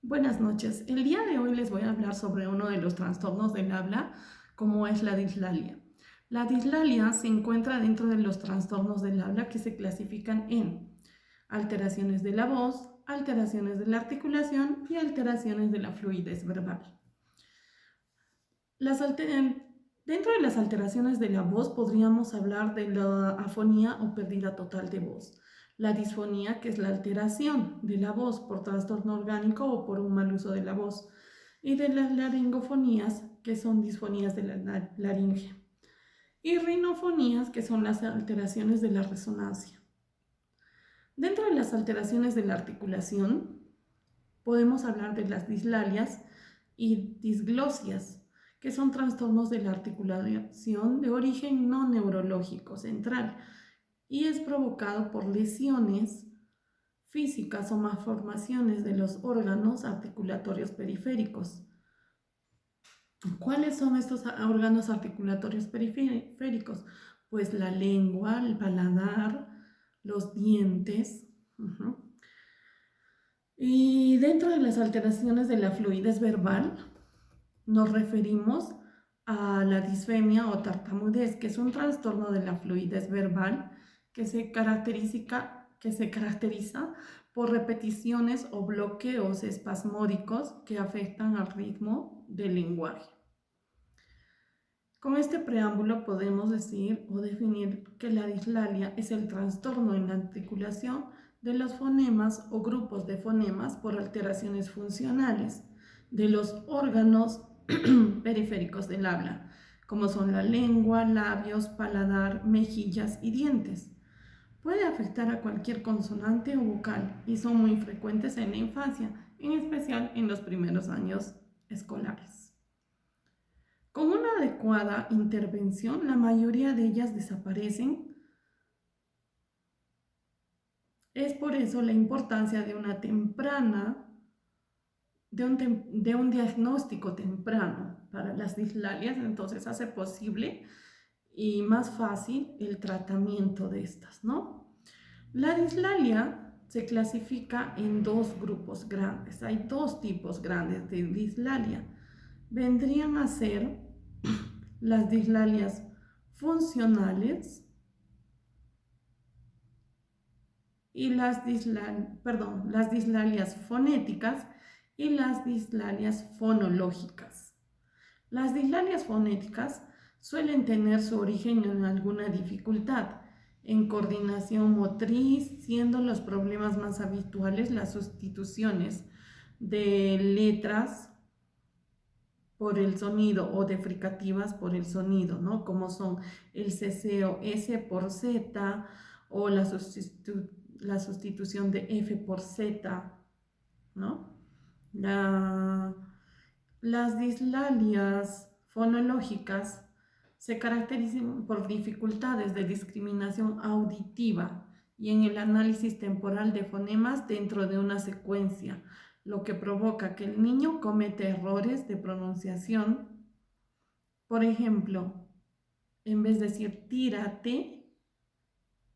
Buenas noches. El día de hoy les voy a hablar sobre uno de los trastornos del habla, como es la dislalia. La dislalia se encuentra dentro de los trastornos del habla que se clasifican en alteraciones de la voz, alteraciones de la articulación y alteraciones de la fluidez verbal. Dentro de las alteraciones de la voz podríamos hablar de la afonía o pérdida total de voz, la disfonía, que es la alteración de la voz por trastorno orgánico o por un mal uso de la voz, y de las laringofonías, que son disfonías de la laringe, y rinofonías, que son las alteraciones de la resonancia. Dentro de las alteraciones de la articulación podemos hablar de las dislalias y disglosias, que son trastornos de la articulación de origen no neurológico central y es provocado por lesiones físicas o malformaciones de los órganos articulatorios periféricos. ¿Cuáles son estos órganos articulatorios periféricos? Pues la lengua, el paladar, los dientes. Y dentro de las alteraciones de la fluidez verbal, nos referimos a la disfemia o tartamudez, que es un trastorno de la fluidez verbal que se caracteriza por repeticiones o bloqueos espasmódicos que afectan al ritmo del lenguaje. Con este preámbulo podemos decir o definir que la dislalia es el trastorno en la articulación de los fonemas o grupos de fonemas por alteraciones funcionales de los órganos periféricos del habla, como son la lengua, labios, paladar, mejillas y dientes. Puede afectar a cualquier consonante o vocal y son muy frecuentes en la infancia, en especial en los primeros años escolares. Con una adecuada intervención, la mayoría de ellas desaparecen. Es por eso la importancia de una de un diagnóstico temprano para las dislalias, entonces hace posible y más fácil el tratamiento de estas, ¿no? La dislalia se clasifica en dos grupos grandes. Hay dos tipos grandes de dislalia. Vendrían a ser las dislalias funcionales y las dislalias fonéticas y las dislalias fonológicas. Las dislalias fonéticas suelen tener su origen en alguna dificultad en coordinación motriz, siendo los problemas más habituales las sustituciones de letras por el sonido o de fricativas por el sonido, ¿no? Como son el ceseo S por Z o la sustitución de F por Z, ¿no? Las dislalias fonológicas se caracterizan por dificultades de discriminación auditiva y en el análisis temporal de fonemas dentro de una secuencia, lo que provoca que el niño cometa errores de pronunciación. Por ejemplo, en vez de decir tírate,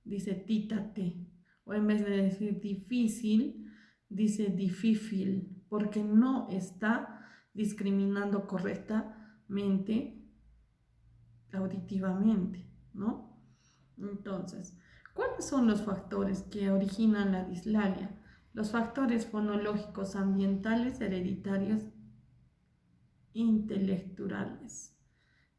dice títate, o en vez de decir difícil, dice difícil, porque no está discriminando correctamente auditivamente, ¿no? Entonces, ¿cuáles son los factores que originan la dislalia? Los factores fonológicos ambientales, hereditarios, intelecturales.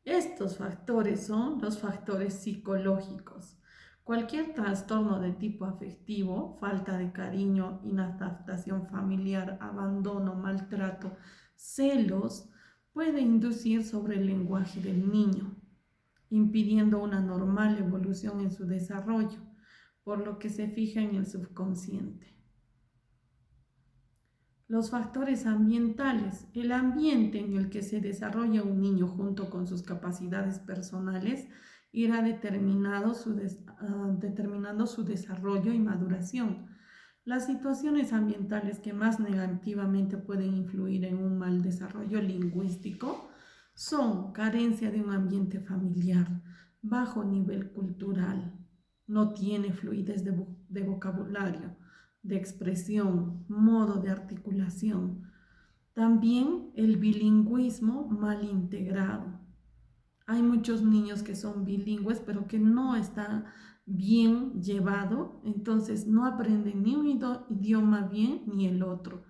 Estos factores son los factores psicológicos. Cualquier trastorno de tipo afectivo, falta de cariño, inadaptación familiar, abandono, maltrato, celos, puede inducir sobre el lenguaje del niño, impidiendo una normal evolución en su desarrollo, por lo que se fija en el subconsciente. Los factores ambientales, el ambiente en el que se desarrolla un niño junto con sus capacidades personales irá determinando su desarrollo y maduración. Las situaciones ambientales que más negativamente pueden influir en un mal desarrollo lingüístico son carencia de un ambiente familiar, bajo nivel cultural, no tiene fluidez de vocabulario, de expresión, modo de articulación, También el bilingüismo mal integrado. Hay muchos niños que son bilingües, pero que no está bien llevado, entonces no aprenden ni un idioma bien ni el otro.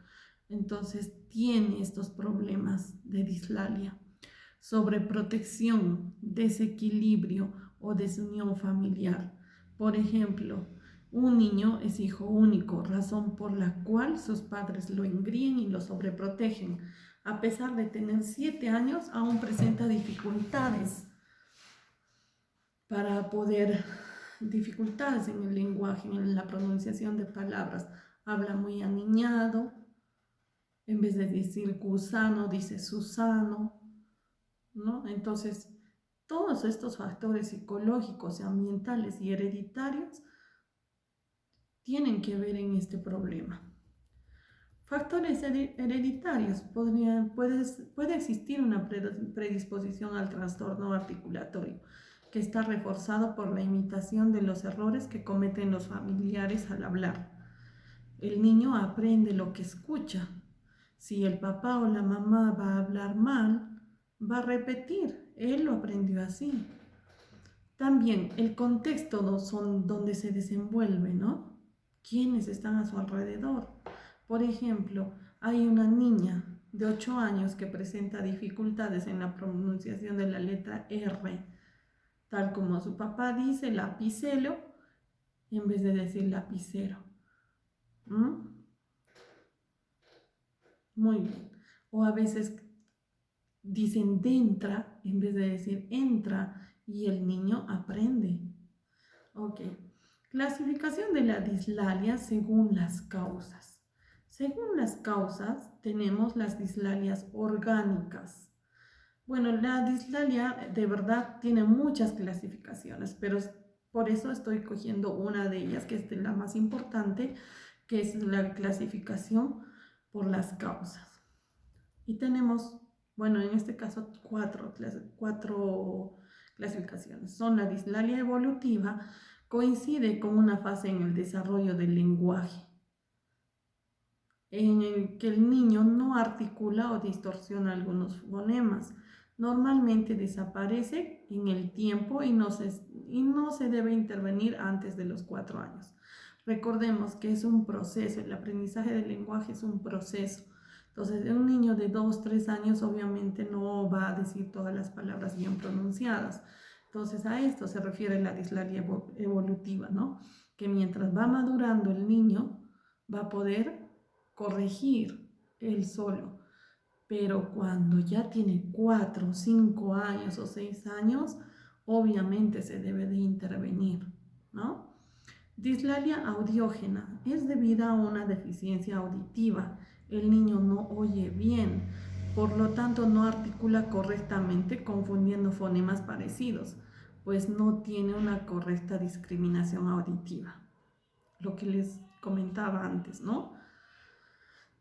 Entonces tiene estos problemas de dislalia. Sobreprotección, desequilibrio o desunión familiar. Por ejemplo, un niño es hijo único, razón por la cual sus padres lo engríen y lo sobreprotegen. A pesar de tener 7 años, aún presenta dificultades para poder, dificultades en el lenguaje, en la pronunciación de palabras. Habla muy aniñado, en vez de decir gusano, dice susano, ¿no? Entonces, todos estos factores psicológicos, ambientales y hereditarios tienen que ver en este problema. Factores hereditarios. Puede existir una predisposición al trastorno articulatorio que está reforzado por la imitación de los errores que cometen los familiares al hablar. El niño aprende lo que escucha. Si el papá o la mamá va a hablar mal, va a repetir. Él lo aprendió así. También el contexto donde se desenvuelve, ¿no? ¿Quiénes están a su alrededor? Por ejemplo, hay una niña de 8 años que presenta dificultades en la pronunciación de la letra R, tal como su papá dice lapicero en vez de decir lapicero. Muy bien. O a veces dicen dentra en vez de decir entra y el niño aprende. Ok. Clasificación de la dislalia según las causas. Según las causas tenemos las dislalias orgánicas. Bueno, la dislalia de verdad tiene muchas clasificaciones, pero por eso estoy cogiendo una de ellas, que es la más importante, que es la clasificación por las causas. Y tenemos, bueno, en este caso cuatro clasificaciones. Son la dislalia evolutiva, coincide con una fase en el desarrollo del lenguaje, en el que el niño no articula o distorsiona algunos fonemas. Normalmente desaparece en el tiempo y no se debe intervenir antes de los 4 años. Recordemos que es un proceso, el aprendizaje del lenguaje es un proceso. Entonces, un niño de 2, 3 años obviamente no va a decir todas las palabras bien pronunciadas. Entonces, a esto se refiere la dislalia evolutiva, ¿no? Que mientras va madurando el niño, va a poder corregir él solo. Pero cuando ya tiene 4, 5 años o 6 años, obviamente se debe de intervenir, ¿no? Dislalia audiógena es debida a una deficiencia auditiva. El niño no oye bien, por lo tanto no articula correctamente confundiendo fonemas parecidos, pues no tiene una correcta discriminación auditiva. Lo que les comentaba antes, ¿no?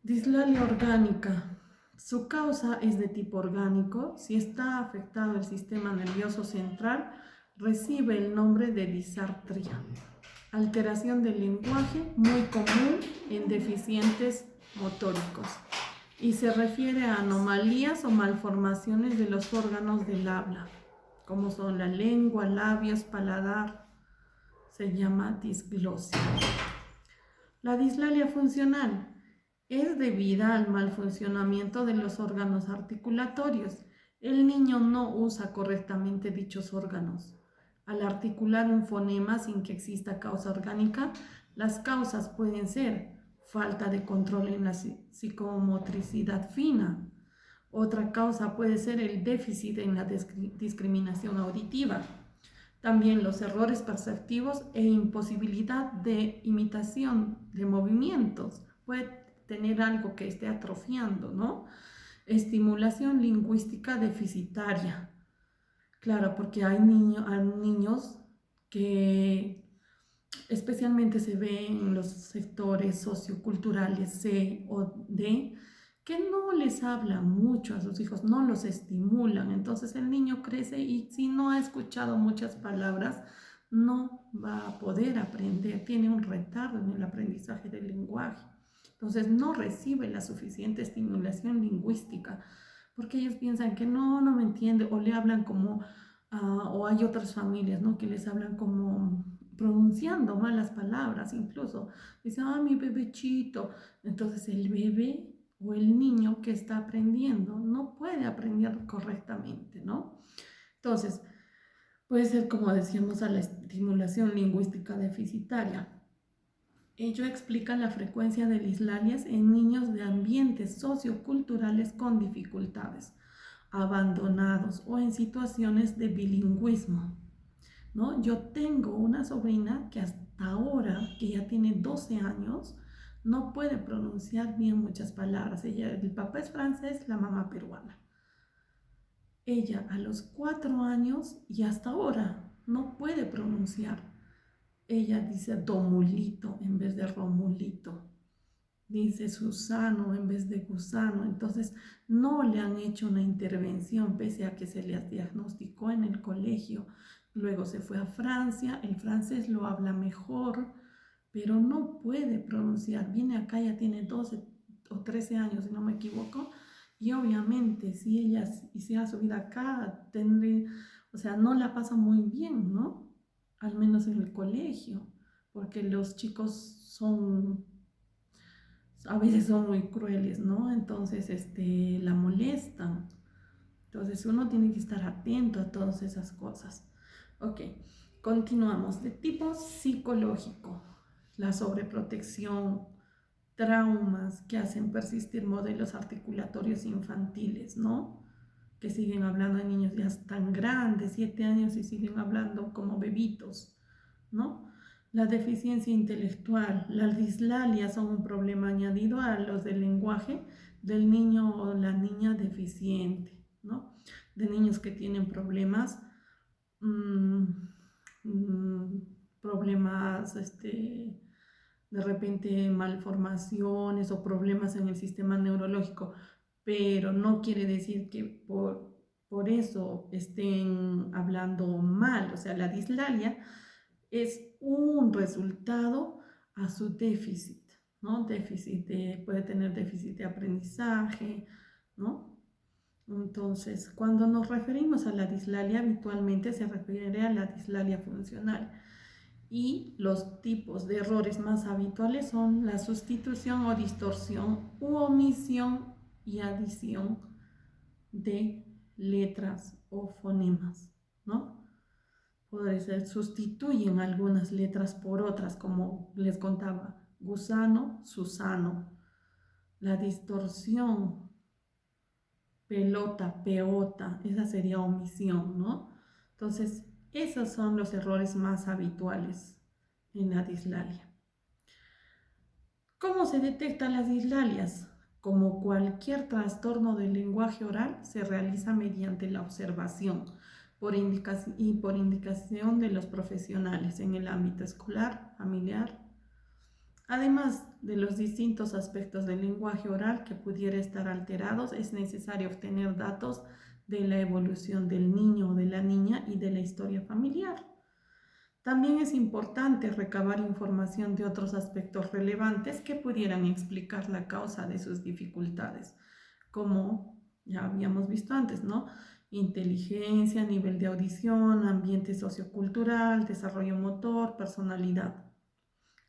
Dislalia orgánica. Su causa es de tipo orgánico. Si está afectado el sistema nervioso central, recibe el nombre de disartria. Alteración del lenguaje muy común en deficientes motóricos y se refiere a anomalías o malformaciones de los órganos del habla, como son la lengua, labios, paladar. Se llama disglosia. La dislalia funcional es debida al mal funcionamiento de los órganos articulatorios. El niño no usa correctamente dichos órganos. Al articular un fonema sin que exista causa orgánica, las causas pueden ser falta de control en la psicomotricidad fina. Otra causa puede ser el déficit en la discriminación auditiva. También los errores perceptivos e imposibilidad de imitación de movimientos. Puede tener algo que esté atrofiando, ¿no? Estimulación lingüística deficitaria. Claro, porque hay niños que especialmente se ve en los sectores socioculturales C o D, que no les hablan mucho a sus hijos, no los estimulan. Entonces el niño crece y si no ha escuchado muchas palabras, no va a poder aprender, tiene un retardo en el aprendizaje del lenguaje. Entonces no recibe la suficiente estimulación lingüística porque ellos piensan que no me entiende o le hablan como, o hay otras familias, ¿no? Que les hablan como pronunciando malas palabras incluso. Dicen, mi bebechito. Entonces el bebé o el niño que está aprendiendo no puede aprender correctamente, ¿no? Entonces, puede ser, como decíamos, a la estimulación lingüística deficitaria. Ello explica la frecuencia de dislalias en niños de ambientes socioculturales con dificultades, abandonados o en situaciones de bilingüismo, ¿no? Yo tengo una sobrina que hasta ahora, que ya tiene 12 años, no puede pronunciar bien muchas palabras. El papá es francés, la mamá peruana. Ella a los 4 años y hasta ahora no puede pronunciar. Ella dice Domulito en vez de Romulito. Dice Susano en vez de Gusano. Entonces no le han hecho una intervención pese a que se le diagnosticó en el colegio. Luego se fue a Francia. El francés lo habla mejor, pero no puede pronunciar. Viene acá, ya tiene 12 o 13 años, si no me equivoco. Y obviamente si ella hiciera su vida acá, o sea, no la pasa muy bien, ¿no? Al menos en el colegio, porque los chicos a veces son muy crueles, ¿no? Entonces, la molestan. Entonces uno tiene que estar atento a todas esas cosas. Ok, continuamos. De tipo psicológico, la sobreprotección, traumas que hacen persistir modelos articulatorios infantiles, ¿no? Que siguen hablando de niños ya tan grandes, 7 años y siguen hablando como bebitos, ¿no? La deficiencia intelectual, las dislalias son un problema añadido a los del lenguaje del niño o la niña deficiente, ¿no? De niños que tienen problemas, mmm, problemas, de repente malformaciones o problemas en el sistema neurológico, pero no quiere decir que por eso estén hablando mal. O sea, la dislalia es un resultado a su déficit, ¿no? Puede tener déficit de aprendizaje, ¿no? Entonces, cuando nos referimos a la dislalia, habitualmente se refiere a la dislalia funcional. Y los tipos de errores más habituales son la sustitución o distorsión u omisión y adición de letras o fonemas, ¿no? Puede ser, sustituyen algunas letras por otras, como les contaba, gusano, susano. La distorsión, pelota, peota, esa sería omisión, ¿no? Entonces, esos son los errores más habituales en la dislalia. ¿Cómo se detectan las dislalias? Como cualquier trastorno del lenguaje oral, se realiza mediante la observación y por indicación de los profesionales en el ámbito escolar, familiar. Además de los distintos aspectos del lenguaje oral que pudiera estar alterados, es necesario obtener datos de la evolución del niño o de la niña y de la historia familiar. También es importante recabar información de otros aspectos relevantes que pudieran explicar la causa de sus dificultades, como ya habíamos visto antes, ¿no? Inteligencia, nivel de audición, ambiente sociocultural, desarrollo motor, personalidad.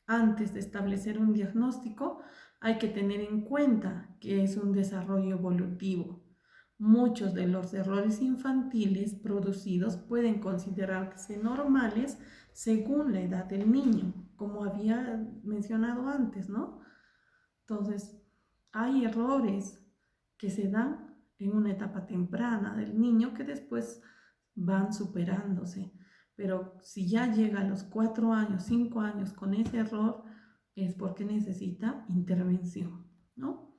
Antes de establecer un diagnóstico, hay que tener en cuenta que es un desarrollo evolutivo. Muchos de los errores infantiles producidos pueden considerarse normales según la edad del niño, como había mencionado antes, ¿no? Entonces, hay errores que se dan en una etapa temprana del niño que después van superándose. Pero si ya llega a los 4 años, 5 años con ese error, es porque necesita intervención, ¿no?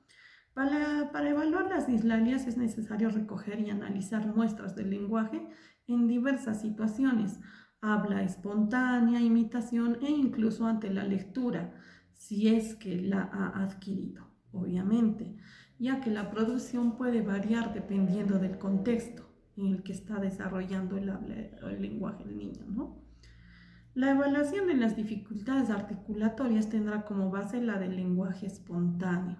Para evaluar las dislalias es necesario recoger y analizar muestras del lenguaje en diversas situaciones, habla espontánea, imitación e incluso ante la lectura, si es que la ha adquirido, obviamente, ya que la producción puede variar dependiendo del contexto en el que está desarrollando el lenguaje el niño, ¿no? La evaluación de las dificultades articulatorias tendrá como base la del lenguaje espontáneo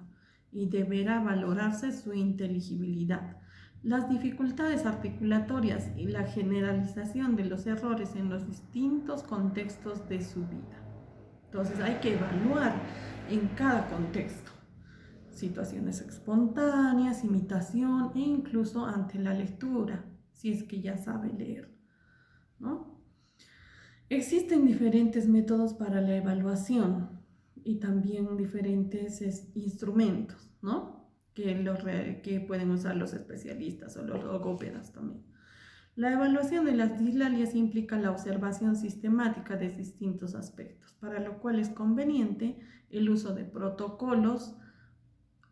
y deberá valorarse su inteligibilidad. Las dificultades articulatorias y la generalización de los errores en los distintos contextos de su vida. Entonces hay que evaluar en cada contexto. Situaciones espontáneas, imitación e incluso ante la lectura, si es que ya sabe leer, ¿no? Existen diferentes métodos para la evaluación y también diferentes instrumentos, ¿no? Que pueden usar los especialistas o los logópedas también. La evaluación de las dislalias implica la observación sistemática de distintos aspectos, para lo cual es conveniente el uso de protocolos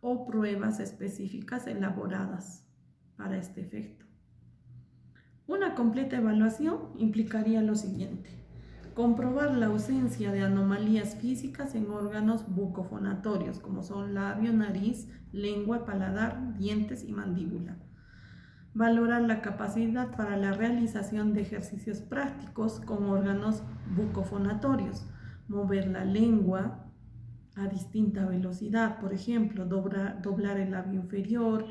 o pruebas específicas elaboradas para este efecto. Una completa evaluación implicaría lo siguiente: comprobar la ausencia de anomalías físicas en órganos bucofonatorios, como son labio, nariz, lengua, paladar, dientes y mandíbula. Valorar la capacidad para la realización de ejercicios prácticos con órganos bucofonatorios, mover la lengua a distinta velocidad, por ejemplo, doblar el labio inferior,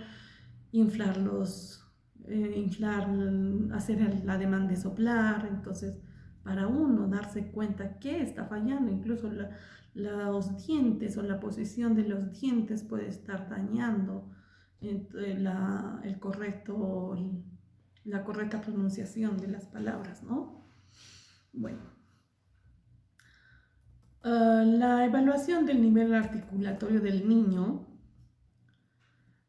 hacer el ademán de soplar. Entonces, para uno darse cuenta que está fallando, incluso los dientes o la posición de los dientes puede estar dañando la correcta pronunciación de las palabras, ¿no? Bueno, la evaluación del nivel articulatorio del niño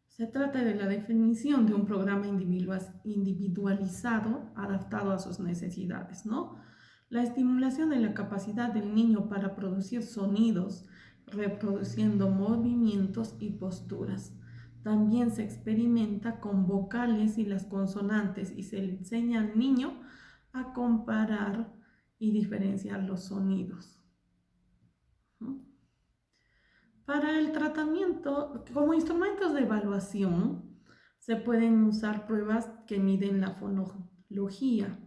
se trata de la definición de un programa individualizado adaptado a sus necesidades, ¿no? La estimulación de la capacidad del niño para producir sonidos, reproduciendo movimientos y posturas. También se experimenta con vocales y las consonantes y se le enseña al niño a comparar y diferenciar los sonidos, ¿no? Para el tratamiento, como instrumentos de evaluación, se pueden usar pruebas que miden la fonología,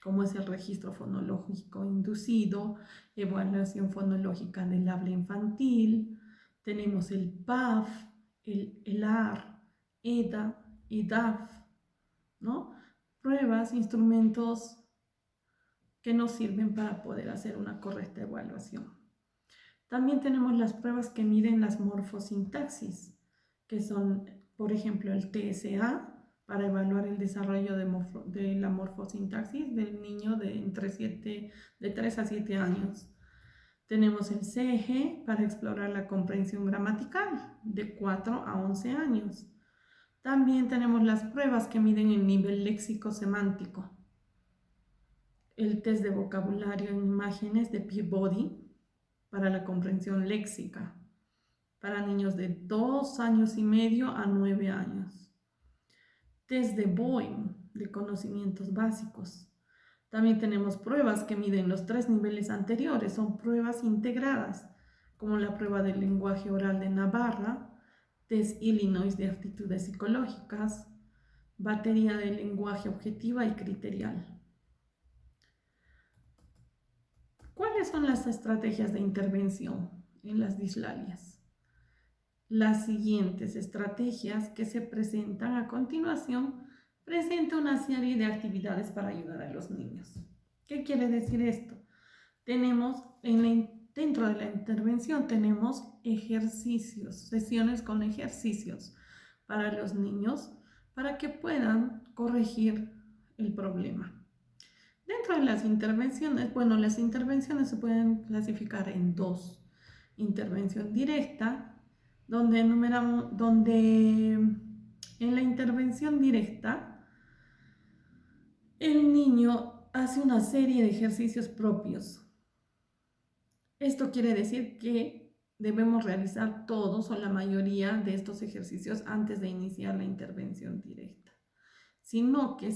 como es el registro fonológico inducido, evaluación fonológica del habla infantil, tenemos el PAF, el ELAR, EDA, EDAF, ¿no? Pruebas, instrumentos que nos sirven para poder hacer una correcta evaluación. También tenemos las pruebas que miden las morfosintaxis, que son, por ejemplo, el TSA, para evaluar el desarrollo de la morfosintaxis del niño de 3 a 7 años. Tenemos el CEG para explorar la comprensión gramatical de 4 a 11 años. También tenemos las pruebas que miden el nivel léxico-semántico. El test de vocabulario en imágenes de Peabody para la comprensión léxica, para niños de 2 años y medio a 9 años. Test de Boehm de conocimientos básicos. También tenemos pruebas que miden los 3 niveles anteriores, son pruebas integradas, como la prueba del lenguaje oral de Navarra, Test Illinois de aptitudes psicológicas, batería de lenguaje objetiva y criterial. ¿Cuáles son las estrategias de intervención en las dislalias? Las siguientes estrategias que se presentan a continuación presentan una serie de actividades para ayudar a los niños. ¿Qué quiere decir esto? Dentro de la intervención tenemos ejercicios, sesiones con ejercicios para los niños para que puedan corregir el problema. Dentro de las intervenciones, las intervenciones se pueden clasificar en dos. Intervención directa, donde en la intervención directa el niño hace una serie de ejercicios propios. Esto quiere decir que debemos realizar todos o la mayoría de estos ejercicios antes de iniciar la intervención directa, sino que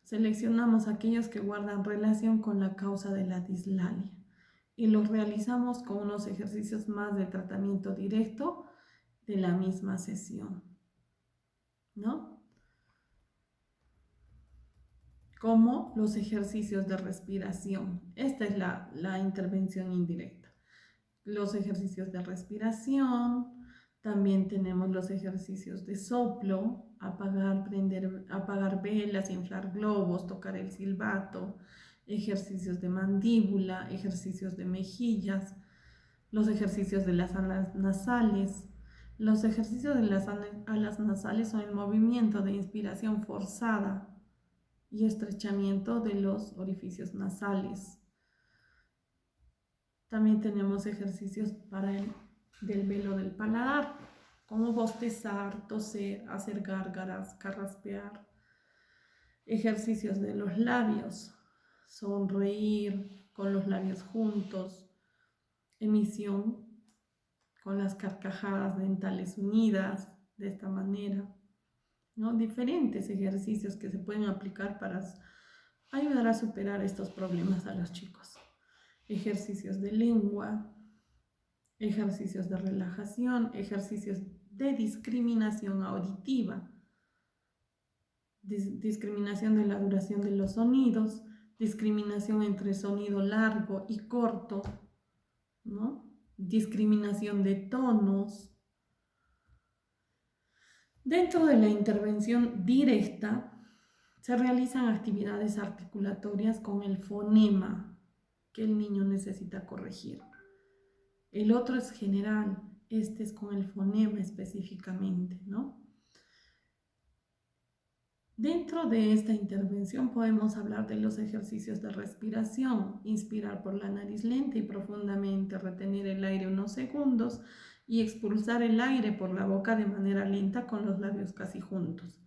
seleccionamos aquellos que guardan relación con la causa de la dislalia y los realizamos con unos ejercicios más de tratamiento directo de la misma sesión, ¿no? como los ejercicios de respiración. Esta es la intervención indirecta. Los ejercicios de respiración, también tenemos los ejercicios de soplo, apagar velas, inflar globos, tocar el silbato, ejercicios de mandíbula, ejercicios de mejillas, los ejercicios de las alas nasales. Los ejercicios de las alas nasales son el movimiento de inspiración forzada y estrechamiento de los orificios nasales. También tenemos ejercicios del velo del paladar, como bostezar, toser, hacer gárgaras, carraspear. Ejercicios de los labios, sonreír con los labios juntos, emisión con las carcajadas dentales unidas, de esta manera, ¿no? Diferentes ejercicios que se pueden aplicar para ayudar a superar estos problemas a los chicos. Ejercicios de lengua, ejercicios de relajación, ejercicios de discriminación auditiva, discriminación de la duración de los sonidos, discriminación entre sonido largo y corto, ¿no? Discriminación de tonos. Dentro de la intervención directa se realizan actividades articulatorias con el fonema que el niño necesita corregir. El otro es general, este es con el fonema específicamente, ¿no? Dentro de esta intervención podemos hablar de los ejercicios de respiración, inspirar por la nariz lenta y profundamente, retener el aire unos segundos y expulsar el aire por la boca de manera lenta con los labios casi juntos.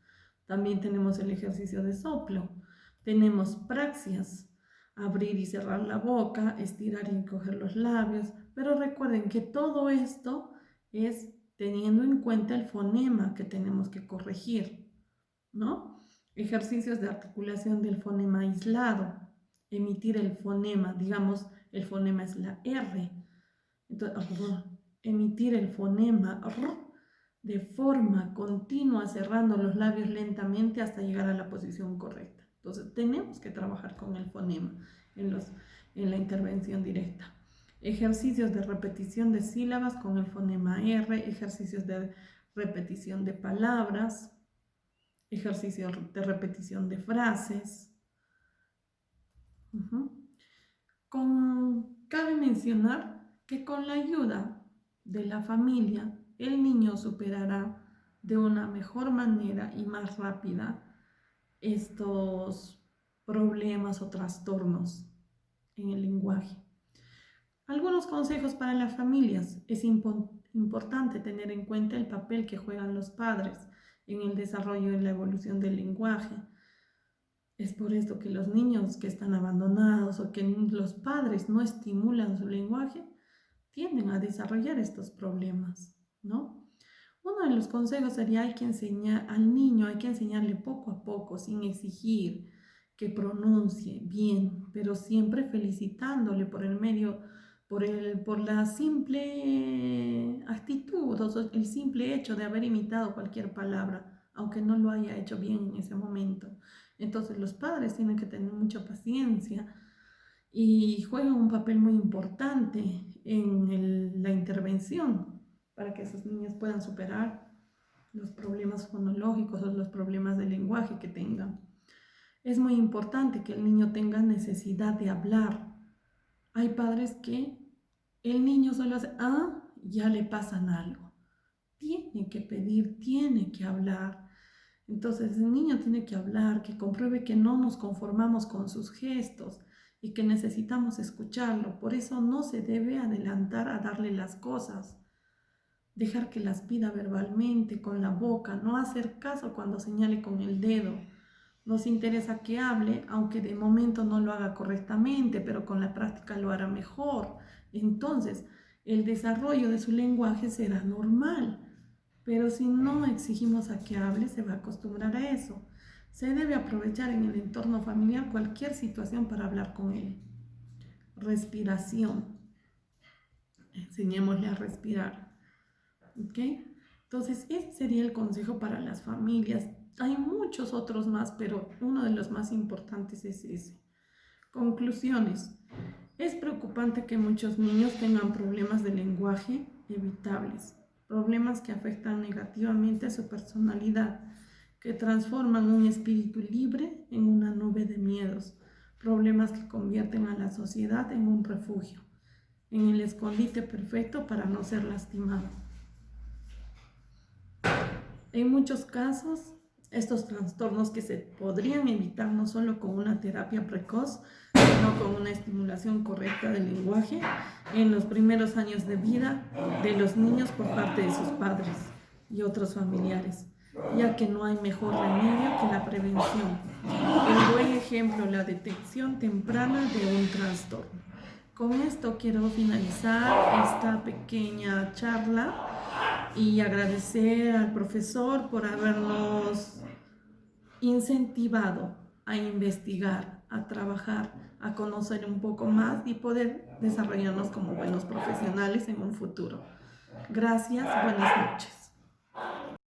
También tenemos el ejercicio de soplo, tenemos praxias, abrir y cerrar la boca, estirar y encoger los labios, pero recuerden que todo esto es teniendo en cuenta el fonema que tenemos que corregir, ¿no? Ejercicios de articulación del fonema aislado, emitir el fonema, digamos, el fonema es la R, entonces, emitir el fonema R de forma continua, cerrando los labios lentamente hasta llegar a la posición correcta. Entonces, tenemos que trabajar con el fonema en la intervención directa. Ejercicios de repetición de sílabas con el fonema R, ejercicios de repetición de palabras, ejercicios de repetición de frases. Cabe mencionar que con la ayuda de la familia, el niño superará de una mejor manera y más rápida estos problemas o trastornos en el lenguaje. Algunos consejos para las familias. Es importante tener en cuenta el papel que juegan los padres en el desarrollo y la evolución del lenguaje. Es por esto que los niños que están abandonados o que los padres no estimulan su lenguaje tienden a desarrollar estos problemas, ¿no? Uno de los consejos sería hay que enseñar al niño, hay que enseñarle poco a poco, sin exigir que pronuncie bien, pero siempre felicitándole por la simple actitud o el simple hecho de haber imitado cualquier palabra, aunque no lo haya hecho bien en ese momento. Entonces los padres tienen que tener mucha paciencia y juegan un papel muy importante en la intervención para que esos niños puedan superar los problemas fonológicos o los problemas de lenguaje que tengan. Es muy importante que el niño tenga necesidad de hablar. Hay padres que el niño solo hace, ya le pasan algo. Tiene que pedir, tiene que hablar. Entonces el niño tiene que hablar, que compruebe que no nos conformamos con sus gestos y que necesitamos escucharlo. Por eso no se debe adelantar a darle las cosas. Dejar que las pida verbalmente, con la boca, no hacer caso cuando señale con el dedo. Nos interesa que hable, aunque de momento no lo haga correctamente, pero con la práctica lo hará mejor. Entonces, el desarrollo de su lenguaje será normal. Pero si no exigimos a que hable, se va a acostumbrar a eso. Se debe aprovechar en el entorno familiar cualquier situación para hablar con él. Respiración. Enseñémosle a respirar. ¿Ok? Entonces, ese sería el consejo para las familias. Hay muchos otros más, pero uno de los más importantes es ese. Conclusiones. Es preocupante que muchos niños tengan problemas de lenguaje evitables, problemas que afectan negativamente a su personalidad, que transforman un espíritu libre en una nube de miedos, problemas que convierten a la sociedad en un refugio, en el escondite perfecto para no ser lastimado. En muchos casos, estos trastornos que se podrían evitar no solo con una terapia precoz, sino con una estimulación correcta del lenguaje en los primeros años de vida de los niños por parte de sus padres y otros familiares, ya que no hay mejor remedio que la prevención. Un buen ejemplo, la detección temprana de un trastorno. Con esto quiero finalizar esta pequeña charla y agradecer al profesor por habernos incentivado a investigar, a trabajar, a conocer un poco más y poder desarrollarnos como buenos profesionales en un futuro. Gracias, buenas noches.